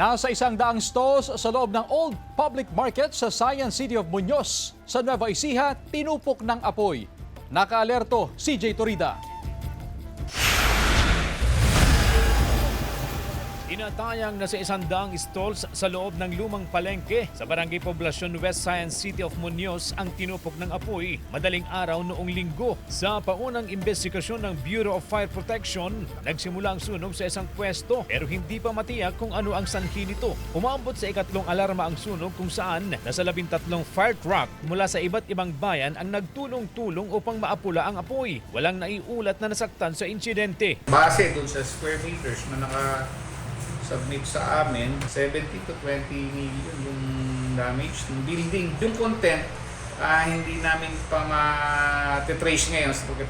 Nasa 100 stalls sa loob ng Old Public Market sa Science City of Muñoz sa Nueva Ecija, tinupok ng apoy. Nakaalerto, CJ Torida. Tinatayang nasa 100 stalls sa loob ng lumang palengke sa Barangay Poblacion West Science City of Muñoz ang tinupok ng apoy madaling araw noong linggo. Sa paunang investigasyon ng Bureau of Fire Protection, nagsimula ang sunog sa isang pwesto pero hindi pa matiyak kung ano ang sanhi nito. Umabot sa ikatlong alarma ang sunog kung saan nasa 13 fire truck mula sa iba't ibang bayan ang nagtulong-tulong upang maapula ang apoy. Walang naiulat na nasaktan sa insidente. Base dun sa square meters na naka-submit sa amin, 17 to 20 million yung damage ng building. Yung content, hindi namin pa ma-trace ngayon sapagkat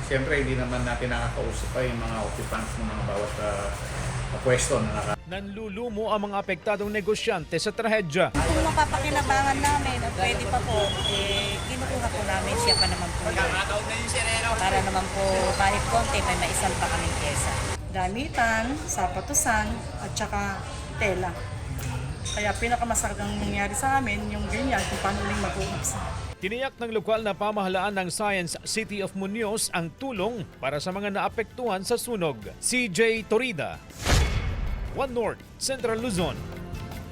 siyempre hindi naman natin nakakausap pa yung mga occupants ng mga bawat pwesto na naka. Nanlulumo ang mga apektadong negosyante sa trahedya. Kung mapapakinabangan namin at pwede pa po, kinukuha po namin siya pa naman po. Para naman po kahit konti may maisalpa kaming pyesa. Gamitan, sapatusan, at saka tela. Kaya pinakamasakit ang nangyari sa amin, yung ganyan, kung paano uling mag-uubsa. Tiniyak ng lokal na pamahalaan ng Science City of Muñoz ang tulong para sa mga naapektuhan sa sunog. CJ Torida, One North, Central Luzon.